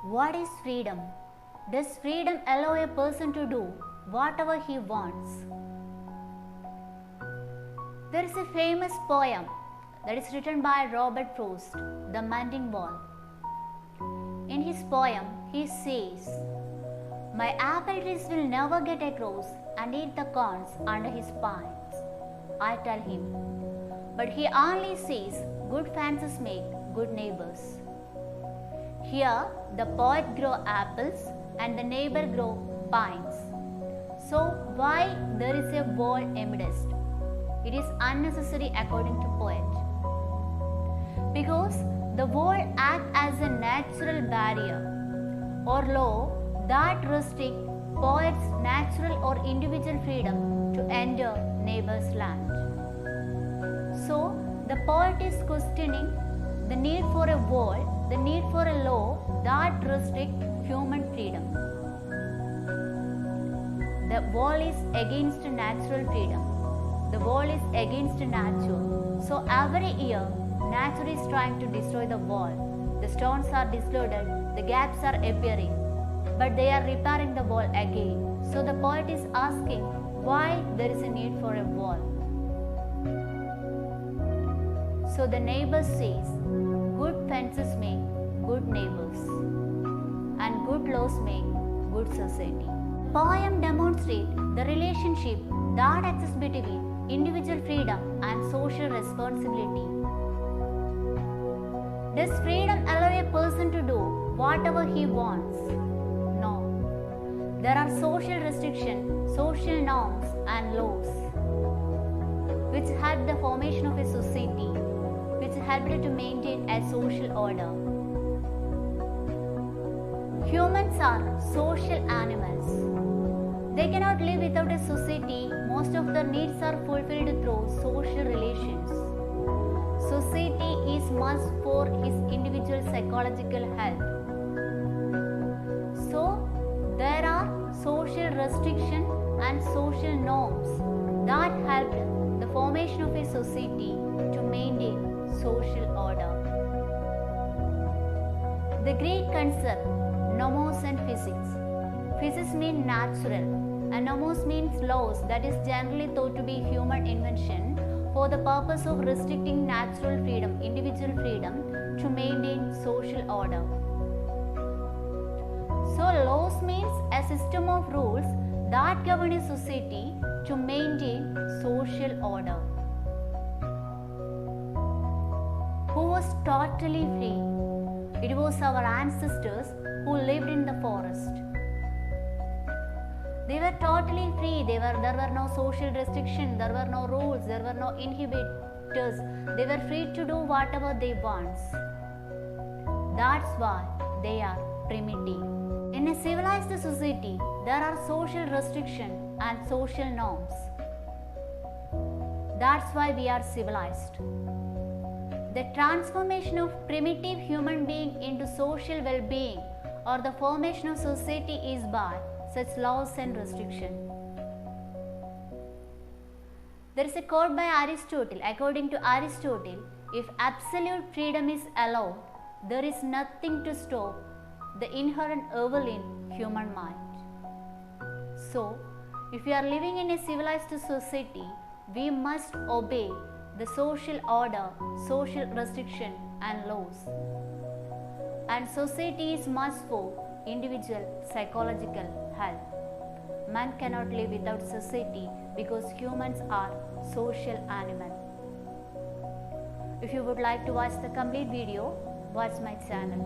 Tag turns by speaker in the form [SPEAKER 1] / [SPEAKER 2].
[SPEAKER 1] What is freedom? Does freedom allow a person to do whatever he wants? There is a famous poem that is written by Robert Frost, The Mending Wall. In his poem, he says, "My apple trees will never get across and eat the corns under his pines," I tell him. But he only says, "Good fences make good neighbors." Here, the poet grow apples and the neighbor grow pines. So why there is a wall amidst? It is unnecessary according to poet. Because the wall acts as a natural barrier or law that restrict poet's natural or individual freedom to enter neighbor's land. So the poet is questioning the need for a wall, the need for a law that restricts human freedom. The wall is against natural freedom. The wall is against nature. So every year, nature is trying to destroy the wall. The stones are dislocated, the gaps are appearing, but they are repairing the wall again. So the poet is asking why there is a need for a wall. So the neighbor says, good fences make good neighbors, and good laws make good society. The poem demonstrates the relationship that exists between individual freedom and social responsibility. Does freedom allow a person to do whatever he wants? No. There are social restrictions, social norms and laws which help the formation of a society, which help to maintain a social order. Humans are social animals. They cannot live without a society. Most of their needs are fulfilled through social relations. Society is must for his individual psychological health. So, there are social restrictions and social norms that help the formation of a society to maintain social order. The Greek concept nomos and physics. Physics means natural and nomos means laws that is generally thought to be human invention for the purpose of restricting natural freedom, individual freedom to maintain social order. So laws means a system of rules that govern a society to maintain social order. Who was totally free? It was our ancestors who lived in the forest. They were totally free. There were no social restrictions, there were no rules, there were no inhibitors. They were free to do whatever they want. That's why they are primitive. In a civilized society, there are social restrictions and social norms. That's why we are civilized. The transformation of primitive human being into social well-being or the formation of society is by such laws and restrictions. There is a quote by Aristotle. According to Aristotle, if absolute freedom is allowed, there is nothing to stop the inherent evil in human mind. So, if we are living in a civilized society, we must obey the social order, social restriction and laws. And society is must for individual psychological health. Man cannot live without society because humans are social animals. If you would like to watch the complete video, watch my channel.